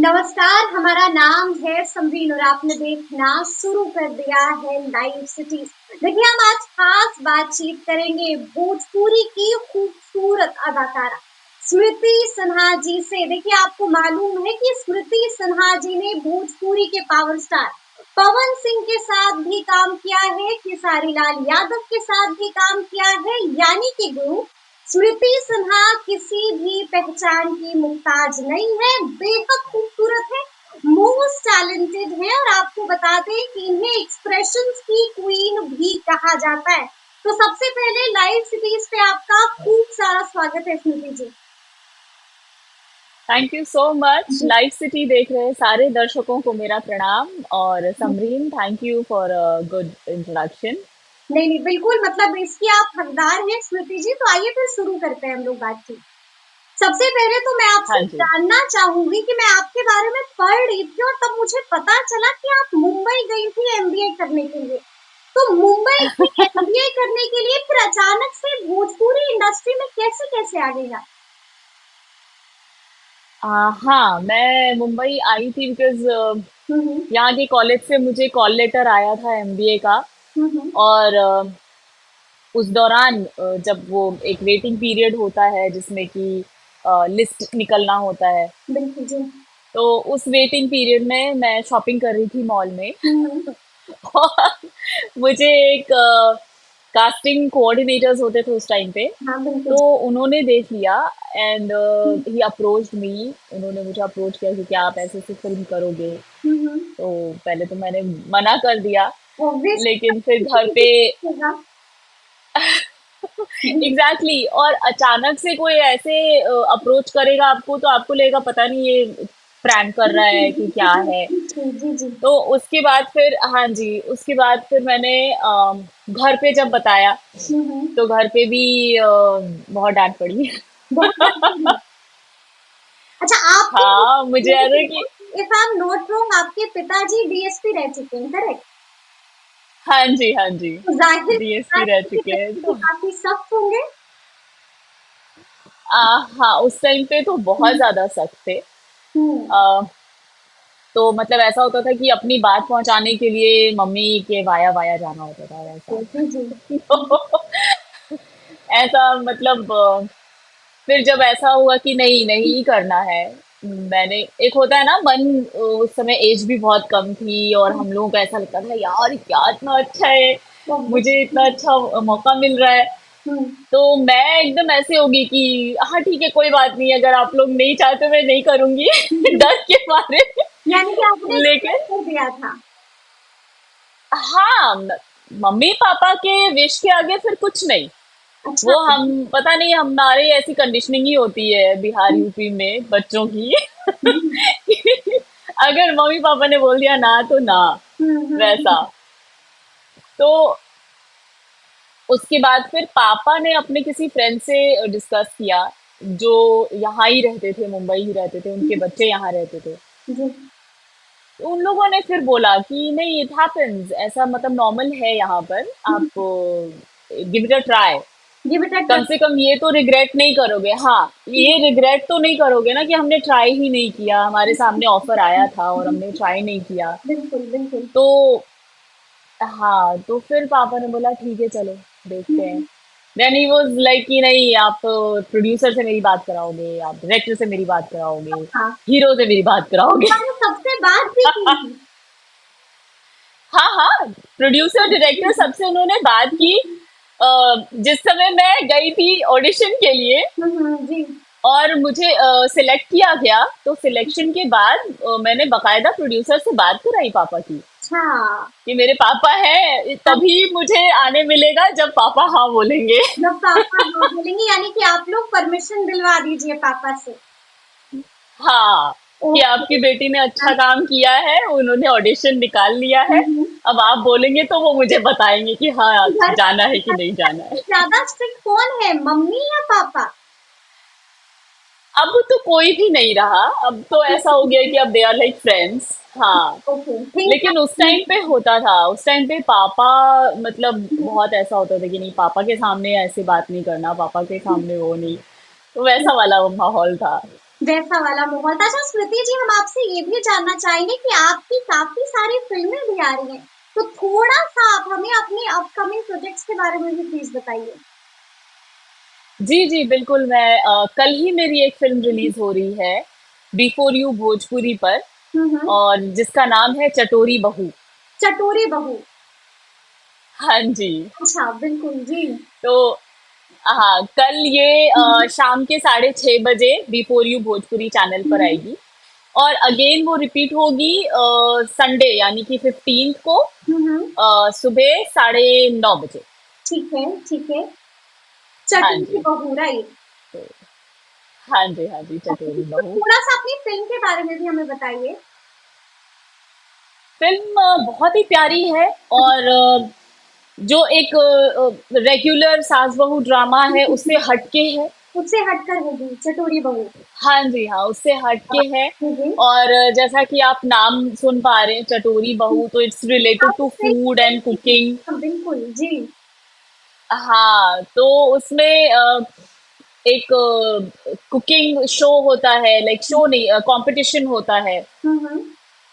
नमस्कार, हमारा नाम है समरीन और आपने देखना शुरू कर दिया है लाइव सिटीज। देखिए, हम आज खास बातचीत करेंगे भोजपुरी की खूबसूरत अदाकारा स्मृति सिन्हा जी से। देखिए, आपको मालूम है कि स्मृति सिन्हा जी ने भोजपुरी के पावर स्टार पवन सिंह के साथ भी काम किया है, खेसारी लाल यादव के साथ भी काम किया है, यानी कि गुरु स्मृति सिन्हा किसी भी पहचान की मुहताज नहीं है, बेहद खूबसूरत है, मोस्ट टैलेंटेड है और आपको बता दें कि इन्हें एक्सप्रेशंस की क्वीन भी कहा जाता है। तो सबसे पहले लाइव सिटीज पे आपका खूब सारा स्वागत है Smriti ji. Thank you so much. Live City देख रहे सारे दर्शकों को मेरा प्रणाम। और Samreen, thank you for a good introduction. नहीं, बिल्कुल, मतलब इसकी आप हकदार हैं स्मृति जी। तो आइए फिर शुरू करते हैं हम लोग बातचीत। सबसे पहले तो मैं हाँ आपसे जी। जानना चाहूंगी कि मैं आपके बारे में पढ़ रही थी और तब मुझे पता चला कि आप मुंबई गई थी एमबीए करने के लिए। तो मुंबई में एमबीए करने के लिए फिर अचानक से भोजपुरी इंडस्ट्री में कैसे कैसे आ गई आप? हाँ, मैं मुंबई आई थी बिकॉज हम्म यहाँ के कॉलेज से मुझे कॉल लेटर आया था एमबीए का। हम्म और उस दौरान जब वो एक वेटिंग पीरियड होता है जिसमें कि लिस्ट निकलना होता है, बिल्कुल जी। तो उस वेटिंग पीरियड में मैं शॉपिंग कर रही थी मॉल में। हम्म और मुझे एक कास्टिंग कोऑर्डिनेटर्स होते थे उस टाइम पे, हाँ बिल्कुल तो जी। उन्होंने देख लिया एंड ही अप्रोच्ड मी। उन्होंने मुझे अप्रोच किया कि क्या आप ऐसे ऐसे फिल्म करोगे। हम्म तो पहले तो मैंने मना कर दिया, लेकिन फिर घर ऑब्वियसली पे होगा। जी एग्जैक्टली exactly, और अचानक से कोई ऐसे अप्रोच करेगा आपको तो आपको लगेगा पता नहीं ये प्रैंक कर रहा है कि क्या है। जी जी जी। तो उसके बाद फिर, हाँ जी, उसके बाद फिर मैंने घर पे जब बताया हम्म तो घर पे भी बहुत डांट पड़ी। बहुत बढ़िया। अच्छा, आपके हाँ, मुझे ऐसा कि if I am not wrong आपके पिताजी डीएसपी रह चुके हैं, करेक्ट? हाँ जी, हाँ जी, तो जाहिर डीएसपी रह आपके चुके हैं पिताजी तो काफी सख्त होंगे। हाँ, उस टाइम पे तो बहुत ज्यादा सख्त थे। हम्म आ, तो मतलब ऐसा होता था कि अपनी बात पहुंचाने के लिए मम्मी के वाया वाया जाना होता था वैसा। जी जी। तो ऐसा मतलब फिर जब ऐसा हुआ कि नहीं नहीं करना है, मैंने, एक होता है ना मन, उस समय एज भी बहुत कम थी और हम लोगों को ऐसा लगता था यार क्या इतना अच्छा है, मुझे इतना अच्छा मौका मिल रहा है। हम्म तो मैं एकदम ऐसे होगी कि हाँ ठीक है, कोई बात नहीं, अगर आप लोग नहीं चाहते मैं नहीं करूंगी। हम्म। डर के मारे। यानी कि आपने लेकिन कर दिया था। हाँ, मम्मी पापा के विश के आगे फिर कुछ नहीं। अच्छा। वो हम, पता नहीं, हमारे ऐसी कंडीशनिंग ही होती है बिहार यूपी में बच्चों की। अगर मम्मी पापा ने बोल दिया ना तो ना, वैसा। हम्म। तो उसके बाद फिर पापा ने अपने किसी फ्रेंड से डिस्कस किया, जो यहाँ ही रहते थे, मुंबई ही रहते थे, उनके बच्चे यहाँ रहते थे। जी। तो उन लोगों ने फिर बोला कि नहीं, इट हैपेंस, ऐसा मतलब नॉर्मल है यहाँ पर, आप गिव इट अ ट्राई। जी बेटा कम से कम ये तो रिग्रेट नहीं करोगे, हाँ, ये रिग्रेट तो नहीं करोगे ना कि हमने ट्राई ही नहीं किया, हमारे सामने ऑफर आया था और हमने ट्राई नहीं किया। बिल्कुल बिल्कुल। तो हाँ, तो फिर पापा ने बोला ठीक है चलो देखते हैं। देन ही वाज लाइक कि नहीं, आप प्रोड्यूसर से मेरी बात कराओगे, आप डायरेक्टर से मेरी बात कराओगे, हाँ, हीरो से मेरी बात कराओगे। मैंने सबसे बात भी की थी। हाँ हाँ, प्रोड्यूसर डायरेक्टर सबसे उन्होंने बात की। जिस समय मैं गई थी ऑडिशन के लिए जी। और मुझे सिलेक्ट किया गया, तो सिलेक्शन के बाद मैंने बकायदा प्रोड्यूसर से बात कराई पापा की अच्छा। कि मेरे पापा हैं, हाँ, तभी मुझे आने मिलेगा जब पापा हाँ बोलेंगे। जब पापा हाँ बोलेंगे यानी कि आप लोग परमिशन दिलवा दीजिए पापा से। हाँ, कि ओके। आपकी बेटी ने अच्छा काम किया है, उन्होंने ऑडिशन निकाल लिया है, अब आप बोलेंगे तो वो मुझे बताएंगे कि हाँ घर जाना है कि नहीं जाना है। ज्यादा स्ट्रिक्ट कौन है, मम्मी या पापा? अब तो कोई भी नहीं रहा, अब तो ऐसा हो गया कि अब दे आर लाइक फ्रेंड्स। हाँ, ओके थिंक। लेकिन उस टाइम पे होता था, उस टाइम पे पापा, मतलब बहुत ऐसा होता था कि नहीं, पापा के सामने ऐसे बात नहीं करना, पापा के सामने वो नहीं, तो वैसा वाला माहौल था। वैसा वाला माहौल था। अच्छा स्मृति जी, हम आपसे ये भी जानना चाहेंगे कि आपकी काफी सारी फिल्में भी आ रही हैं, तो थोड़ा सा आप हमें अपने अपकमिंग प्रोजेक्ट्स के बारे में भी प्लीज बताइए। जी जी बिल्कुल। कल ही मेरी एक फिल्म रिलीज हो रही है बिफोर यू भोजपुरी पर, हम्म। और जिसका नाम है चटोरी बहू। चटोरी बहू। हाँ जी। अच्छा बिल्कुल जी। तो हाँ, कल ये हम्म। शाम के 6:30 बजे बिफोर यू भोजपुरी चैनल पर हम्म। आएगी। और अगेन वो रिपीट होगी संडे यानी कि 15 को हम्म। सुबह 9:30 बजे। ठीक है ठीक है। हाँ चटोरी जी। बहू राइट। तो हाँ जी, हाँ जी, चटोरी तो बहू। थोड़ा सा अपनी फिल्म के बारे में भी हमें बताइए। फिल्म बहुत ही प्यारी है, और जो एक रेगुलर सास बहू ड्रामा है उससे हटके है। उससे हटकर होगी चटोरी बहू। हाँ जी, हाँ, उससे हटके है। जी जी। और जैसा कि आप नाम सुन पा रहे हैं चटोरी बहू, तो it's related to food and cooking. हाँ, बिल्कुल जी। हाँ, तो उसमें एक कुकिंग शो होता है, लाइक शो नहीं, कंपटीशन होता है, हम्म।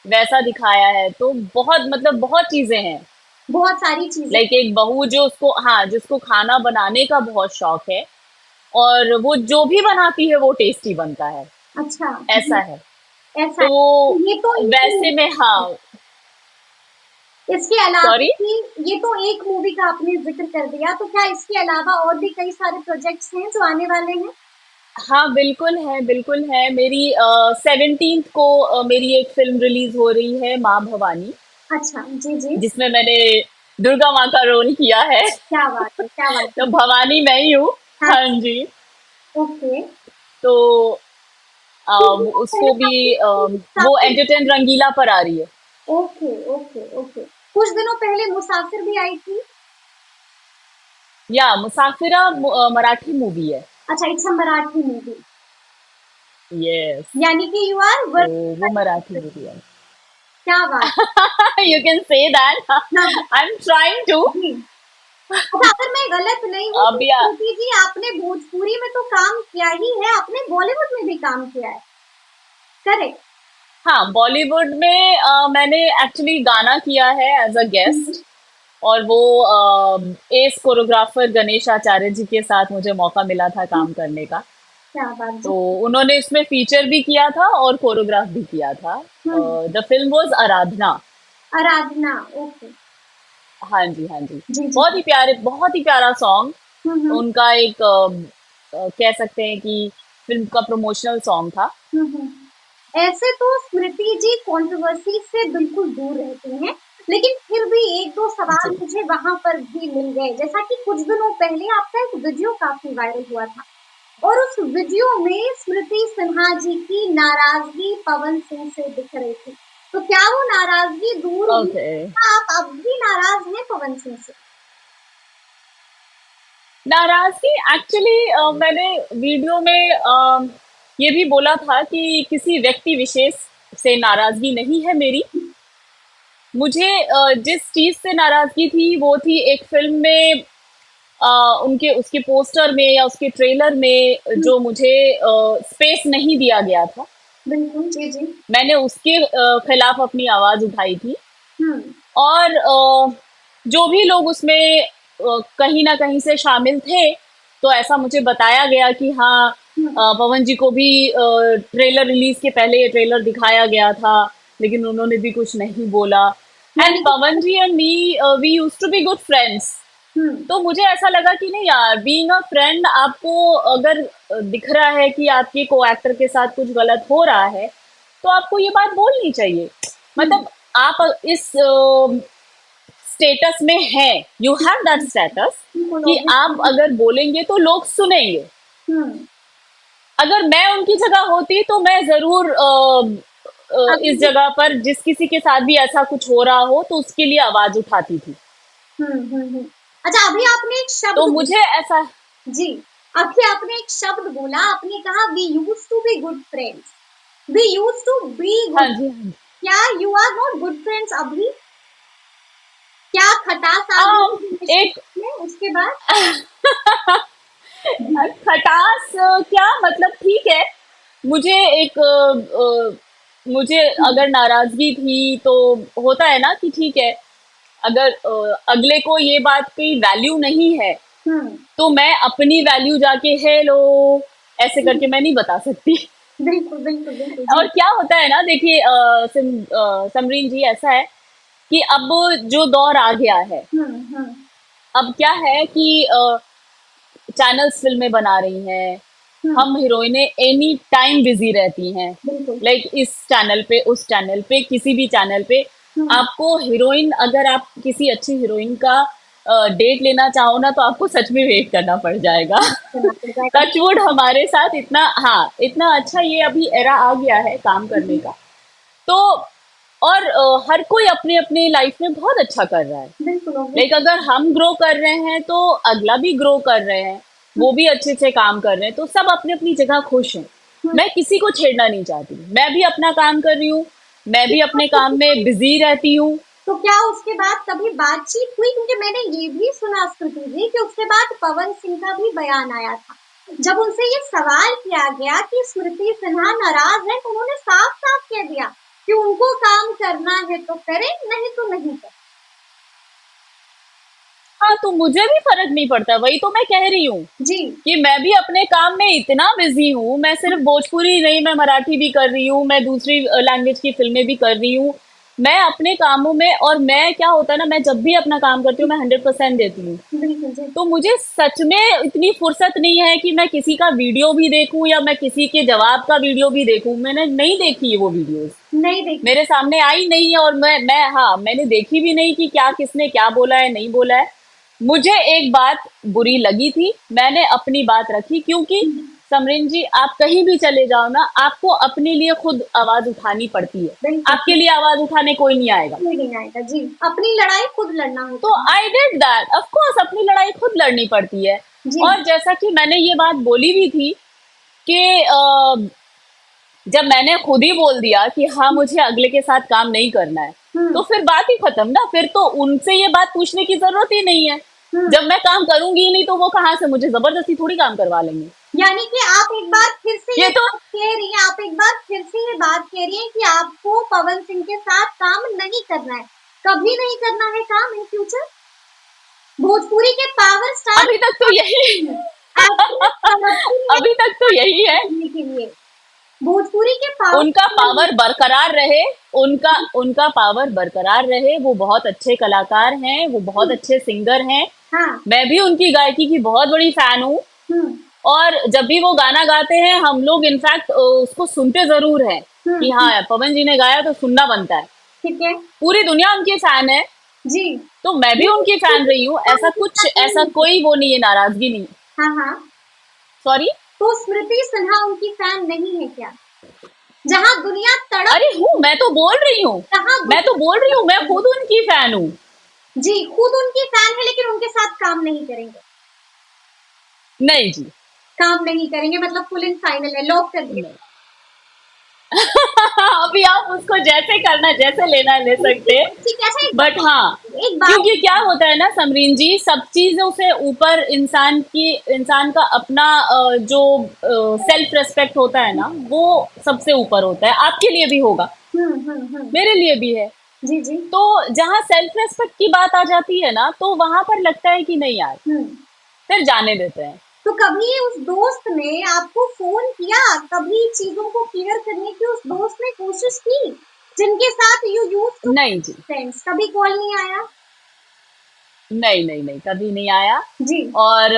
वैसा दिखाया है। तो बहुत मतलब बहुत चीजें हैं। बहुत सारी चीजें। लाइक एक बहू जो उसको, हाँ, जिसको खाना बनाने का बहुत शौक है, और वो जो भी बनाती है वो टेस्टी बनता है, अच्छा ऐसा जी। है। ऐसा तो है ये तो वैसे में, हाँ। इसके अलावा सॉरी। भी, ये तो एक मूवी का आपने जिक्र कर दिया, तो क्या इसके अलावा और भी कई सारे प्रोजेक्ट्स हैं जो आने वाले हैं? हाँ बिल्कुल है, बिल्कुल है। मेरी 17th को मेरी एक फिल्म रिलीज हो रही है, माँ भवानी, अच्छा जी जी। जिसमें मैंने दुर्गा माँ का रोल किया है। क्या बात है, क्या बात है। तो भवानी मैं ही हूँ। हाँ। हाँ जी। ओके। तो कुछ दिनों उसको पहले भी आपने वो मुसाफिर। एंटरटेन रंगीला पर आ रही है। Okay okay okay. कुछ दिनों पहले मुसाफिर भी आई थी। या मुसाफिरा मराठी मूवी है। अच्छा it's a Marathi movie. Yes. यानी कि यू आर तो वर्किंग। वो मराठी मूवी है। क्या बात यू कैन से दैट। है। I am trying to. जी। अच्छा अगर मैं गलत नहीं हूँ तो अभी श्रुति जी, आपने भोजपुरी में तो काम किया ही है, आपने बॉलीवुड में भी काम किया है, करेक्ट? हाँ, बॉलीवुड में मैंने एक्चुअली गाना किया है एज अ गेस्ट। और वो एस कोरियोग्राफर गणेश आचार्य जी के साथ मुझे मौका मिला था काम करने का। क्या बात तो जी। उन्होंने इसमें फीचर भी किया था और कोरियोग्राफ भी किया था। Hmm. The film was Aradhana. Aradhana. Okay. हाँ जी, हाँ जी। जी जी। बहुत ही प्यारा सॉन्ग। हम्म। उनका एक कह सकते हैं कि फिल्म का प्रमोशनल सॉन्ग था। ऐसे तो स्मृति जी कंट्रोवर्सी से बिल्कुल दूर रहती हैं, लेकिन फिर भी एक दो सवाल जी। मुझे वहां पर भी मिल गए। जैसा कि कुछ दिनों पहले आपका एक वीडियो काफी वायरल हुआ था, और उस वीडियो में स्मृति सिन्हा जी की नाराजगी पवन सिंह से दिख रही थी, तो क्या वो नाराजगी दूर हुई? ओके। आप अब भी नाराज हैं पवन सिंह से? नाराज़गी एक्चुअली मैंने वीडियो में ये भी बोला था कि किसी व्यक्ति विशेष से नाराज़गी नहीं है मेरी। मुझे जिस चीज़ से नाराज़गी थी वो थी एक फ़िल्म में अ, उनके उसके पोस्टर में या उसके ट्रेलर में हम्म, जो मुझे स्पेस नहीं दिया गया था। बिल्कुल जी जी। मैंने उसके खिलाफ अपनी आवाज़ उठाई थी। हम्म। और जो भी लोग उसमें कहीं न कहीं से शामिल थे, तो ऐसा मुझे बताया गया कि हाँ, हम्म। पवन जी को भी ट्रेलर रिलीज़ के पहले ये ट्रेलर दिखाया गया था, लेकिन उन्होंने भी कुछ नहीं बोला। एंड यानी कि Pawan ji and me, we used to be good friends. Hmm. तो मुझे ऐसा लगा कि नहीं यार, बीइंग अ फ्रेंड, आपको अगर दिख रहा है कि आपके को एक्टर के साथ कुछ गलत हो रहा है, तो आपको ये बात बोलनी चाहिए। हम्म। मतलब आप इस स्टेटस में हैं, यू हैव दैट स्टेटस, बिल्कुल कि आप ऑब्वियसली। अगर बोलेंगे तो लोग सुनेंगे। हम्म। अगर मैं उनकी जगह होती तो मैं जरूर अभी इस जगह पर जिस किसी के साथ भी ऐसा कुछ हो रहा हो तो उसके लिए आवाज उठाती थी। अच्छा अभी आपने एक तो शब्द मुझे बोला। ऐसा। जी। अभी आपने एक शब्द बोला, आपने कहा we use to be good friends. We use to be हाँ गुड। जी, हाँ क्या you are not good friends अभी? क्या खटास आ गई जी। थी एक रिलेशनशिप में उसके बाद? खटास क्या मतलब, ठीक है। मुझे एक मुझे अगर नाराजगी थी तो होता है ना कि ठीक है, अगर अगले को ये बात की वैल्यू नहीं है हम्म। तो मैं अपनी वैल्यू जाके हेलो ऐसे करके मैं नहीं बता सकती। बिल्कुल बिल्कुल बिल्कुल जी। और क्या होता है ना, देखिए समरीन जी, ऐसा है कि अब जो दौर आ गया है, हम्म। अब क्या है कि चैनल्स फिल्में बना रही हैं, हम्म। हम हीरोइनें एनी टाइम बिजी रहती हैं, बिल्कुल। लाइक इस चैनल पे उस चैनल पे किसी भी चैनल पे। हम्म। आपको हीरोइन, अगर आप किसी अच्छी हीरोइन का डेट लेना चाहो ना तो आपको सच में वेट करना पड़ जाएगा। करना पड़ जाएगा। टचवुड हमारे साथ इतना, हाँ, इतना अच्छा ये अभी एरा आ गया है काम करने का। तो और हर कोई अपनी अपनी लाइफ में बहुत अच्छा कर रहा है। बिल्कुल obvious। लाइक अगर हम ग्रो कर रहे हैं तो अगला भी ग्रो कर रहे हैं, वो भी अच्छे से काम कर रहे हैं, तो सब अपनी अपनी जगह खुश हैं। हम्म। मैं किसी को छेड़ना नहीं चाहती, मैं भी अपना काम कर रही हूँ, मैं भी अपने काम में बिजी रहती हूँ। तो क्या उसके बाद कभी बातचीत हुई, क्योंकि मैंने ये भी सुना स्मृति जी कि उसके बाद पवन सिंह का भी बयान आया था, जब उनसे ये सवाल किया गया कि स्मृति सिन्हा नाराज है, तो उन्होंने साफ साफ कह दिया कि उनको काम करना है तो करें, नहीं तो नहीं करें। हाँ, तो मुझे भी फर्क नहीं पड़ता, वही तो मैं कह रही हूँ जी। कि मैं भी अपने काम में इतना बिजी हूँ। मैं सिर्फ भोजपुरी नहीं, मैं मराठी भी कर रही हूँ, मैं दूसरी लैंग्वेज की फिल्में भी कर रही हूँ। मैं अपने कामों में, और मैं क्या होता है ना, मैं जब भी अपना काम करती हूँ मैं 100% देती हूँ। बिल्कुल जी। तो मुझे सच में इतनी फुर्सत नहीं है कि मैं किसी का वीडियो भी देखूं या मैं किसी के जवाब का वीडियो भी देखूं। मैंने नहीं देखी है वो वीडियोस, नहीं देखी। मेरे सामने आई नहीं है, और मैं हाँ, मैंने देखी भी नहीं कि क्या किसने क्या बोला है, नहीं बोला है। मुझे एक बात बुरी लगी थी, मैंने अपनी बात रखी, क्योंकि समरिन जी, आप कहीं भी चले जाओ ना, आपको अपने लिए खुद आवाज उठानी पड़ती है। बिल्कुल। आपके लिए आवाज उठाने कोई नहीं आएगा। कोई नहीं आएगा जी, अपनी लड़ाई खुद लड़ना तो होता है। I did that, of course अपनी लड़ाई खुद लड़नी पड़ती है। जी। और जैसा कि मैंने ये बात बोली भी थी कि जब मैंने खुद ही बोल दिया कि हाँ मुझे अगले के साथ काम नहीं करना है, तो हम्म। फिर बात ही खत्म ना, फिर तो उनसे ये बात पूछने की जरूरत ही नहीं है। हम्म। जब मैं काम करूंगी ही नहीं तो वो कहाँ से मुझे जबरदस्ती थोड़ी काम करवा लेंगे। यानी कि आप एक बार फिर से ये ये तो बात कह रही हैं, आप एक बार फिर से ये बात कह रही हैं कि आपको पवन सिंह के साथ काम नहीं करना है, कभी नहीं करना है काम इन फ्यूचर। भोजपुरी के पावर स्टार अभी तक तो यही एक्ट्रेस समझती है अभी तक तो यही है। करने के लिए, भोजपुरी के पावर उनका स्टार। पावर बरकरार रहे, उनका उनका पावर बरकरार रहे। वो बहुत अच्छे कलाकार हैं, वो बहुत अच्छे सिंगर हैं। हाँ। मैं भी उनकी गायकी की बहुत बड़ी फैन हूँ। हम्म। और जब भी वो गाना गाते हैं हम लोग इनफैक्ट उसको सुनते जरूर हैं कि हम्म। हाँ पवन जी ने गाया तो सुनना बनता है। ठीक है। पूरी दुनिया उनकी फैन है, जी। तो मैं भी उनकी फैन रही हूँ। ऐसा कुछ, ऐसा कोई वो नहीं है, नाराजगी नहीं। हाँ हाँ। सॉरी। तो स्मृति सिन्हा उनकी फैन नहीं है क्या, जहाँ दुनिया तड़प अरे रही हूँ, है, मैं तो बोल रही हूँ, जहाँ मैं तो दुनिया बोल रही हूँ, तड़प मैं रही खुद उनकी फैन हूँ। है। जी, खुद उनकी फैन है लेकिन उनके साथ काम नहीं करेंगे। नहीं जी। काम नहीं करेंगे मतलब फुल एंड फाइनल है, लॉक कर दिया। नहीं। अभी आप उसको जैसे करना, जैसे लेना है ले सकते हैं। ठीक है। अच्छा बट हाँ, एक बात क्योंकि क्या होता है ना समरीन जी, सब चीजों से ऊपर इंसान का अपना जो सेल्फ रेस्पेक्ट होता है ना, वो सबसे ऊपर होता है। आपके लिए भी होगा, हम्म। मेरे लिए भी है। जी जी। तो जहाँ सेल्फ रेस्पेक्ट की बात आ जाती है ना, तो वहां पर लगता है कि नहीं यार, हम्म। फिर जाने देते हैं। तो कभी उस दोस्त ने आपको फोन किया, कभी चीजों को क्लियर करने की उस दोस्त ने कोशिश की, जिनके साथ यू यूज टू नहीं जी। फ्रेंड्स, कभी कॉल नहीं आया? नहीं नहीं नहीं, कभी नहीं आया। जी। और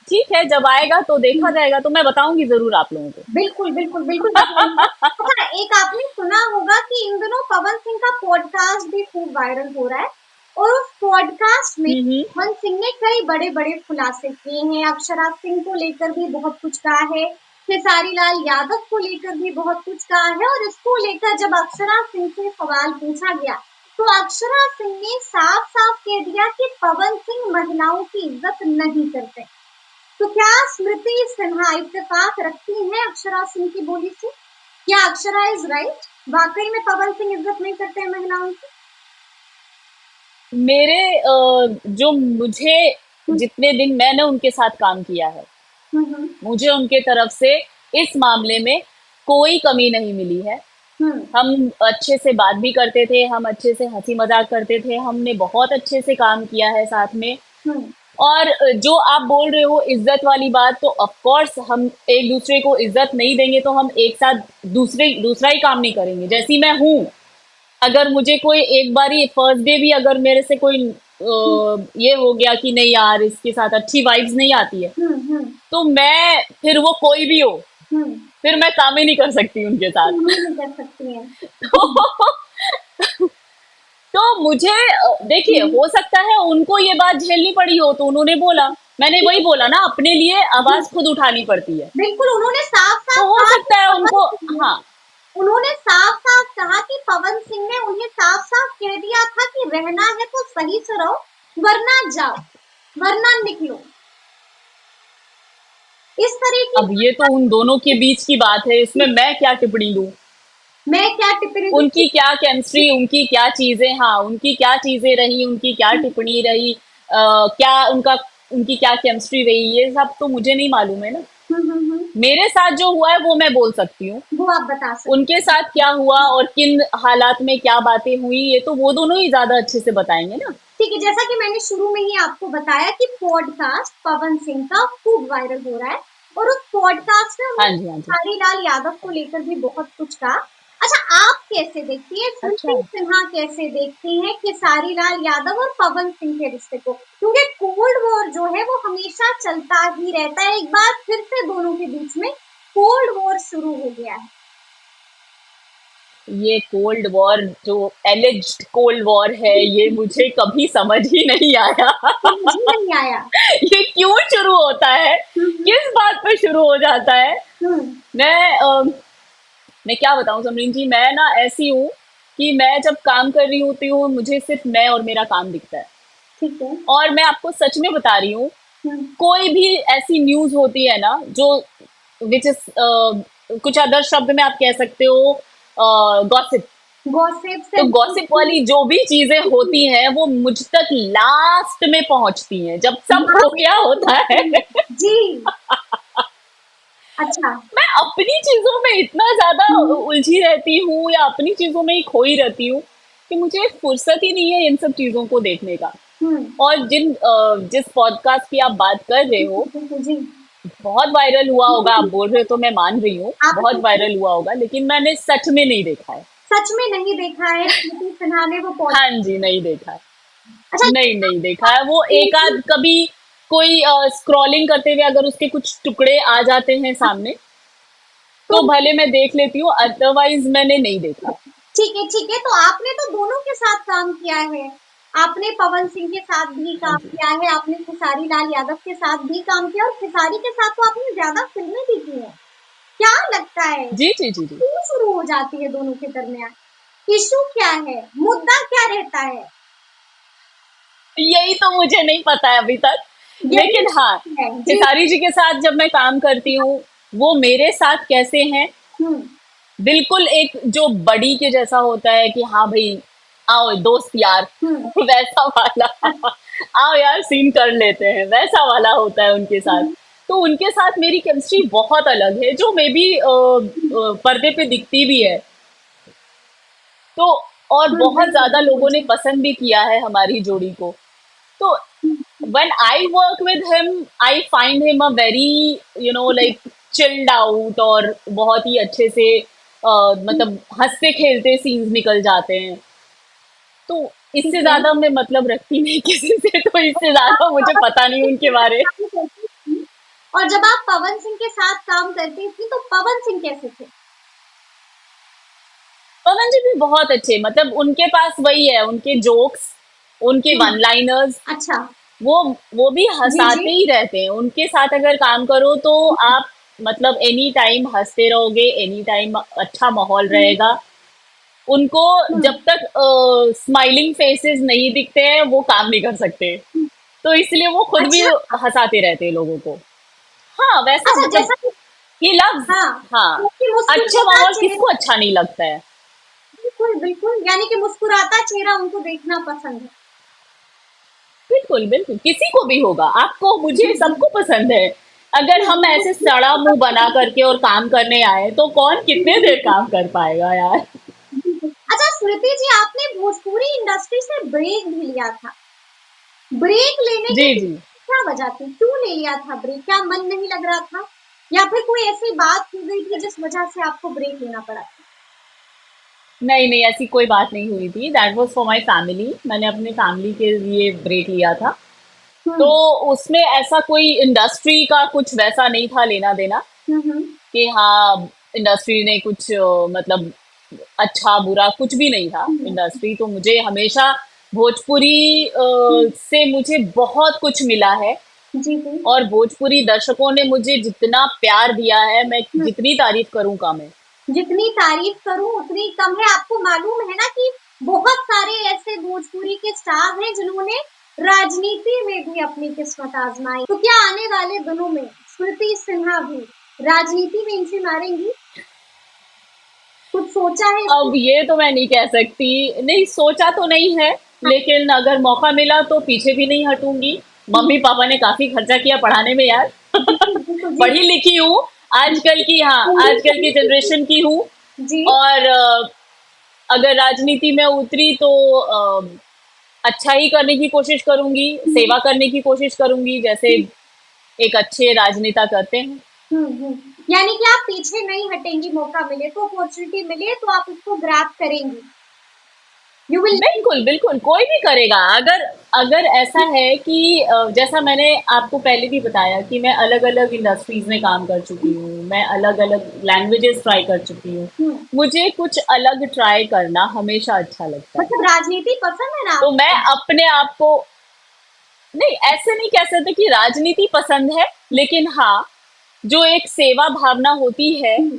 ठीक है, जब आएगा तो देखा जाएगा, तो मैं बताऊंगी जरूर आप लोगों को। बिल्कुल बिल्कुल बिल्कुल बताइए। अच्छा, एक आपने सुना होगा कि इन दिनों पवन सिंह का पॉडकास्ट भी खूब वायरल हो रहा है, और उस पॉडकास्ट में हम्म। पवन सिंह ने कई बड़े बड़े खुलासे किए हैं, अक्षरा सिंह को लेकर भी बहुत कुछ कहा है, खेसारी लाल यादव को लेकर भी बहुत कुछ कहा है, और इसको लेकर जब अक्षरा सिंह से सवाल पूछा गया तो अक्षरा सिंह ने साफ साफ कह दिया कि पवन सिंह महिलाओं की इज्जत नहीं करते। तो क्या स्मृति सिन्हा इत्तेफाक रखती हैं अक्षरा सिंह की बोली से? क्या अक्षरा इज राइट, वाकई में पवन सिंह इज्जत नहीं करते हैं महिलाओं की? मेरे जो मुझे, जितने दिन मैंने उनके साथ काम किया है, हम्म। मुझे उनके तरफ से इस मामले में कोई कमी नहीं मिली है। हम्म। हम अच्छे से बात भी करते थे, हम अच्छे से हँसी मज़ाक करते थे, हमने बहुत अच्छे से काम किया है साथ में। हम्म। और जो आप बोल रहे हो इज़्ज़त वाली बात, तो ऑफ़ कोर्स हम एक-दूसरे को इज़्ज़त नहीं देंगे तो हम एक साथ दूसरा ही काम नहीं करेंगे। जैसी मैं हूँ, अगर मुझे कोई एक बारी फर्स्ट डे भी अगर मेरे से कोई ये हो गया कि नहीं यार इसके साथ अच्छी वाइब्स नहीं आती है, हम्म। हम्म। तो मैं फिर वो कोई भी हो, हम्म। फिर मैं काम ही नहीं कर सकती उनके साथ। नहीं नहीं कर सकती हैं। तो मुझे देखिए हम्म। हो सकता है उनको ये बात झेलनी पड़ी हो तो उन्होंने बोला, मैंने वही बोला ना अपने लिए आवाज़ खुद उठानी पड़ती है। बिल्कुल, उन्होंने तो साफ-साफ हो कहा कि सकता है पवन उनको सिंह ने हाँ, उन्होंने साफ-साफ कहा कि पवन सिंह ने उन्हें साफ-साफ कह दिया था कि रहना है तो सही से रहो, वरना जाओ, वरना निकलो। इस तरह की अब ये तो उन दोनों के बीच की बात है, इसमें मैं क्या टिप्पणी दूँ? मैं क्या टिप्पणी दूँगी? उनकी क्या केमिस्ट्री, उनकी क्या चीज़ें हाँ, उनकी क्या चीज़ें रही, उनकी क्या टिप्पणी रही, क्या उनकी क्या केमिस्ट्री रही, ये सब तो मुझे नहीं मालूम है ना। हुँ, हुँ, हुँ। मेरे साथ जो हुआ है वो मैं बोल सकती हूँ। वो आप बता सकते उनके हैं। साथ क्या हुआ और किन हालात में क्या बातें हुई, ये तो वो दोनों ही ज़्यादा अच्छे से बताएँगे ना। ठीक है, जैसा कि मैंने शुरू में ही आपको बताया कि पॉडकास्ट पवन सिंह का खूब वायरल हो रहा है और उस पॉडकास्ट में हाँ उन्होंने जी, हाँ जी। खेसारी यादव को लेकर भी बहुत कुछ कहा। अच्छा, आप कैसे देखती हैं, अच्छा। श्रुति सिन्हा कैसे देखती हैं खेसारी यादव और पवन सिंह के रिश्ते को? क्योंकि कोल्ड वॉर जो है वो हमेशा चलता ही रहता है, एक बार फिर से दोनों के बीच में कोल्ड वॉर शुरू हो गया है। ये कोल्ड वॉर जो एलिज्ड कोल्ड वॉर है, ये मुझे कभी समझ ही नहीं आया। समझ ही नहीं आया। ये क्यों शुरू होता है? हुँ, किस बात पे शुरू हो जाता है? हुँ, मैं मैं क्या बताऊँ समरीन जी, मैं ना ऐसी हूँ कि मैं जब काम कर रही होती हूँ, मुझे सिर्फ़ मैं और मेरा काम दिखता है। ठीक है। और मैं आपको सच में बता रही हूँ, हुँ, कोई भी ऐसी न्यूज़ होती है ना, जो व्हिच इज़ कुछ अदर शब्द में आप कह सकते हो गॉसिप। गॉसिप से तो गॉसिप वाली जो भी चीज़ें होती हैं, वो मुझ तक लास्ट में पहुँचती हैं, जब सब हो गया होता है। जी, अच्छा। मैं अपनी चीज़ों में इतना ज़्यादा हुँ, उलझी रहती हूँ या अपनी चीज़ों में ही खोई रहती हूँ कि मुझे फुर्सत ही नहीं है इन सब चीज़ों को देखने का। हुँ, और जिस पॉडकास्ट की आप बात कर रहे हो, बिल्कुल जी। बहुत वायरल हुआ होगा, आप बोल रहे हो तो मैं मान रही हूँ, आप बहुत वायरल हुआ होगा, लेकिन मैंने सच में नहीं देखा है। सच में नहीं देखा है श्रुति सिन्हा ने वो हाँ जी, नहीं देखा है। अच्छा। नहीं, नहीं देखा है। वो एक आध कभी कोई स्क्रॉलिंग करते हुए अगर उसके कुछ टुकड़े आ जाते हैं सामने, तो तो भले मैं देख लेती हूँ, अदरवाइज़ मैंने नहीं देखा है। ठीक है, तो आपने तो दोनों के साथ काम किया है। आपने पवन सिंह के साथ भी हाँ काम जी। किया है, आपने खेसारी यादव के साथ भी काम किया और खेसारी के साथ तो आपने ज़्यादा फ़िल्में भी की हैं। क्या लगता है, जी, जी, जी, जी। क्यों शुरू हो जाती है दोनों के दरमियान? इश्यू क्या है? मुद्दा क्या रहता है? यही तो मुझे नहीं पता है अभी तक। यही लेकिन हाँ, है। जी। खेसारी जी के साथ जब मैं काम करती हूँ, वो मेरे साथ कैसे हैं, हुँ, बिल्कुल एक जो बड़ी के जैसा होता है कि हाँ भाई, आओ दोस्त यार, हुँ, वैसा वाला, आओ यार सीन कर लेते हैं, वैसा वाला होता है उनके साथ। हुँ, तो उनके साथ मेरी केमिस्ट्री बहुत अलग है, जो मे बी पर्दे पे दिखती भी है। तो और हुँ, बहुत बिल्कुल, ज़्यादा बिल्कुल लोगों ने जी। पसंद भी किया है हमारी जोड़ी को। तो हुँ, when I work with him, I find him a very, like chilled out और बहुत ही अच्छे से हुँ, मतलब हँसते खेलते सीन्स निकल जाते हैं। तो इससे ठीक है। ज़्यादा मैं मतलब रखती नहीं किसी से, तो इससे ज़्यादा मुझे पवन पता नहीं सिंह उनके के साथ बारे। काम करती थी और जब आप पवन सिंह के साथ काम करती थी तो पवन सिंह कैसे थे? पवन जी भी बहुत अच्छे, मतलब उनके पास वही है, उनके जोक्स, उनके हुँ, वन लाइनर्स, अच्छा। वो वो भी जी, जी। हँसाते ही रहते हैं। उनके साथ अगर काम करो तो आप मतलब एनी टाइम हँसते रहोगे, एनी टाइम अच्छा माहौल हुँ, रहेगा। उनको हुँ, जब तक स्माइलिंग फेसेस नहीं दिखते हैं, वो काम नहीं कर सकते। हुँ। तो इसलिए वो खुद भी अच्छा, हँसाते रहते हैं लोगों को। हाँ, वैसा अच्छा मतलब जैसा कि ये लफ्ज़ हाँ, हाँ, उनकी अच्छा मुस्कुराता माहौल चेहरा किसको अच्छा नहीं लगता है? बिल्कुल, बिल्कुल, यानी कि मुस्कुराता चेहरा उनको देखना पसंद है। बिल्कुल, बिल्कुल, किसी को भी होगा, आपको, जी, मुझे, जी। सबको पसंद है। अगर हम ऐसे सड़ा मुंह बना करके और काम करने आए तो कौन कितने देर काम कर पाएगा यार। अच्छा स्मृति जी, आपने भोजपुरी इंडस्ट्री से ब्रेक भी लिया था। ब्रेक लेने जी के जी। पीछे क्या वजह थी? क्यों ले लिया था ब्रेक? क्या मन नहीं लग रहा था या फिर कोई ऐसी बात हो गई थी जिस वजह से आपको ब्रेक लेना पड़ा था? नहीं नहीं, ऐसी कोई बात नहीं हुई थी। That was for my family. मैंने अपने फैमिली के लिए ब्रेक लिया था। तो हम्म उसमें ऐसा कोई इंडस्ट्री का कुछ वैसा नहीं था लेना देना हम्म कि हाँ इंडस्ट्री ने कुछ मतलब अच्छा बुरा कुछ भी नहीं था। हम्म, इंडस्ट्री तो मुझे हमेशा भोजपुरी से मुझे बहुत कुछ मिला है। जी जी। और भोजपुरी दर्शकों ने मुझे जितना प्यार दिया है, मैं हम्म, जितनी तारीफ करूं कम है। जितनी तारीफ करूं उतनी कम है। आपको मालूम है ना कि बहुत सारे ऐसे भोजपुरी के स्टार हैं जिन्होंने राजनीति में भी अपनी किस्मत आजमाई। तो क्या आने वाले दिनों में स्मृति सिन्हा भी राजनीति में एंट्री मारेंगी? कुछ सोचा है अब इसमें? ये तो मैं नहीं कह सकती। नहीं सोचा तो नहीं है, हाँ, लेकिन अगर मौका मिला तो पीछे भी नहीं हटूंगी। मम्मी पापा ने काफी खर्चा किया पढ़ाने में यार। बिल्कुल बिल्कुल जी। पढ़ी लिखी हूँ। आजकल की, हाँ आजकल की जनरेशन की हूँ। जी और अगर राजनीति में उतरी तो अच्छा ही करने की कोशिश करूंगी, सेवा करने की कोशिश करूंगी जैसे एक अच्छे राजनेता करते हैं। यानी कि आप पीछे नहीं हटेंगी, मौका मिले तो, अपॉर्चुनिटी मिले तो आप उसको ग्रैब करेंगी। You will. बिल्कुल बिल्कुल, कोई भी करेगा। अगर अगर ऐसा है कि जैसा मैंने आपको पहले भी बताया कि मैं अलग अलग इंडस्ट्रीज में काम कर चुकी हूँ, मैं अलग अलग लैंग्वेजेस ट्राई कर चुकी हूँ। मुझे कुछ अलग ट्राई करना हमेशा अच्छा लगता है। मतलब राजनीति पसंद है ना तो मैं आपको? अपने आप को, नहीं ऐसे नहीं कह सकते कि राजनीति पसंद है, लेकिन हाँ जो एक सेवा भावना होती है हम्म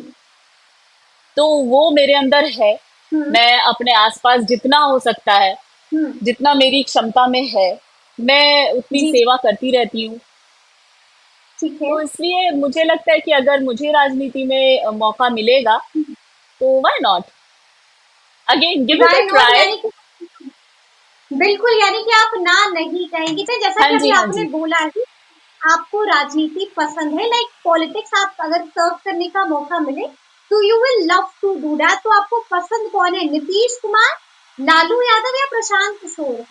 तो वो मेरे अंदर है। हम्म मैं अपने आसपास जितना हो सकता है, हम्म, जितना मेरी क्षमता में है, मैं उतनी जी सेवा करती रहती हूँ। ठीक है। तो इसलिए मुझे लगता है कि अगर मुझे राजनीति में मौका मिलेगा तो why not, again give it why a not, try. यानी कि बिल्कुल, यानी कि आप ना नहीं कहेंगी। तो जैसा हाँ कि अभी जी हाँ आपने जी। बोला है कि आपको राजनीति पसंद है, लाइक पॉलिटिक्स आप अगर सर्व करने का मौका मिले तो you will love to do that. तो आपको पसंद कौन है, नीतीश कुमार, लालू यादव या प्रशांत किशोर?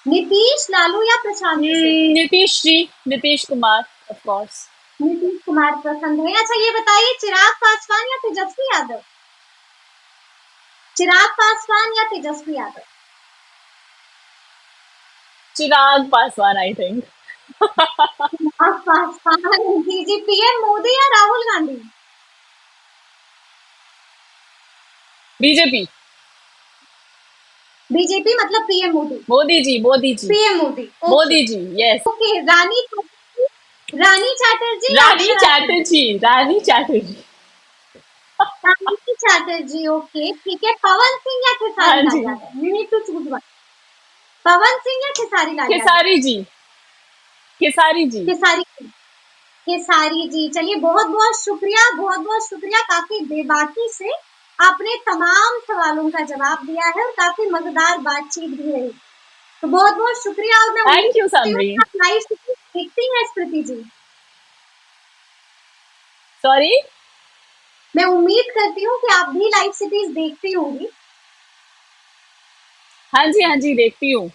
नीतीश, लालू या प्रशांत किशोर? Nitish ji, Nitish Kumar of course. नीतीश कुमार पसंद है। अच्छा ये बताइए, चिराग पासवान या तेजस्वी यादव? चिराग पासवान या तेजस्वी यादव? Chirag Paswan I think. चिराग पासवान जी जी। पीएम मोदी या राहुल गांधी? बीजेपी। बीजेपी मतलब PM Modi. Modi ji, Modi ji. PM Modi, okay. Modi ji, yes. Okay, Rani Chatterjee या रानी अक्षरा सिंह? चैटर्जी, रानी चैटर्जी। रानी चैटर्जी, ओके ठीक है। पवन सिंह या खेसारी हाँ Lal ji. Yadav? You need to choose one. Pawan Singh या खेसारी लाल यादव? खेसारी जी, खेसारी जी। खेसारी, खेसारी जी। चलिए बहुत बहुत शुक्रिया, बहुत बहुत शुक्रिया। काफी बेबाकी से आपने तमाम सवालों का जवाब दिया है और काफी मजेदार बातचीत भी रही। तो बहुत बहुत शुक्रिया और मैं उम्मीद थैंक यू करती हूँ समरी। कि आप लाइव देखती हैं स्मृति जी। सॉरी। मैं उम्मीद करती हूँ कि आप भी लाइव सिटीज देखती होंगी। हाँ जी देखती हूँ।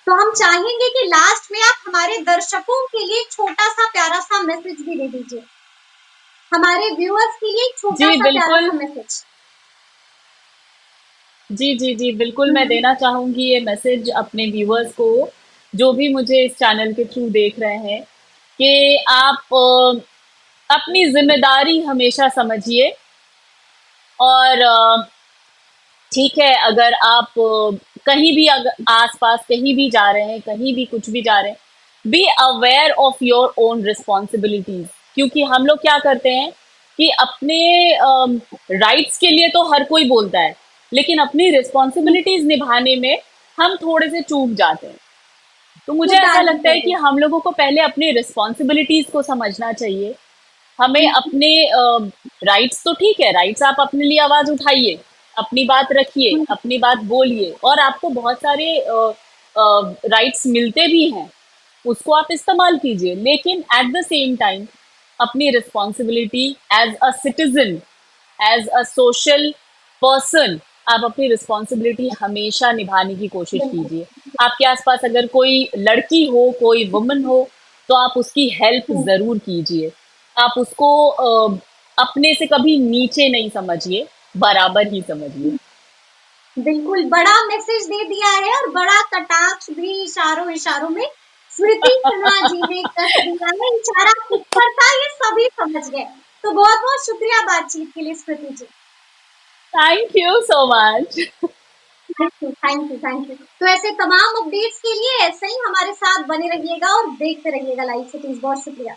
तो हम चाहेंगे कि लास्ट में आप हमारे दर्शकों के लिए एक छोटा सा प्यारा सा मैसेज भी दे दीजिए, हमारे व्यूअर्स के लिए एक छोटा जी सा प्यारा बिल्कुल। सा मैसेज। जी जी जी बिल्कुल, मैं देना चाहूँगी ये मैसेज अपने व्यूअर्स को, जो भी मुझे इस चैनल के थ्रू देख रहे हैं, कि आप अपनी जिम्मेदारी हमेशा समझिए। और ठीक है, अगर आप कहीं भी अगर आस-पास कहीं भी जा रहे हैं, कहीं भी कुछ भी जा रहे हैं, be aware of your own responsibilities. क्योंकि हम लोग क्या करते हैं कि अपने राइट्स के लिए तो हर कोई बोलता है, लेकिन अपनी रिस्पॉन्सिबिलिटीज़ निभाने में हम थोड़े से चूक जाते हैं। तो मुझे ऐसा कोताही लगता कर है कि दे। हम लोगों को पहले अपनी रिस्पॉन्सिबिलिटीज़ को समझना चाहिए। हमें अपने राइट्स, तो ठीक है, राइट्स आप अपने लिए आवाज उठाइए, अपनी बात रखिए, अपनी बात बोलिए, और आपको बहुत सारे राइट्स मिलते भी हैं। उसको आप इस्तेमाल कीजिए, लेकिन एट द सेम टाइम अपनी responsibility as a citizen, as a social person, आप अपनी रिस्पॉन्सिबिलिटी हमेशा निभाने की कोशिश बिल्कुल। कीजिए। आपके आसपास अगर कोई लड़की हो, कोई वुमन हो, तो आप उसकी हेल्प हुँ, ज़रूर कीजिए। आप उसको अपने से कभी नीचे नहीं समझिए, बराबर ही समझिए। हुँ। बिल्कुल, बड़ा मैसेज दे दिया है और बड़ा कटाक्ष भी इशारों-इशारों में स्मृति सिन्हा जी ने कस दिया है, इशारा किस पर था ये सभी समझ गए। तो बहुत-बहुत शुक्रिया बातचीत के लिए Smriti ji. Thank you so much. Thank you. तो ऐसे तमाम अपडेट्स के लिए ऐसे ही हमारे साथ बने रहिएगा और देखते रहिएगा लाइव सिटीज़। बहुत शुक्रिया।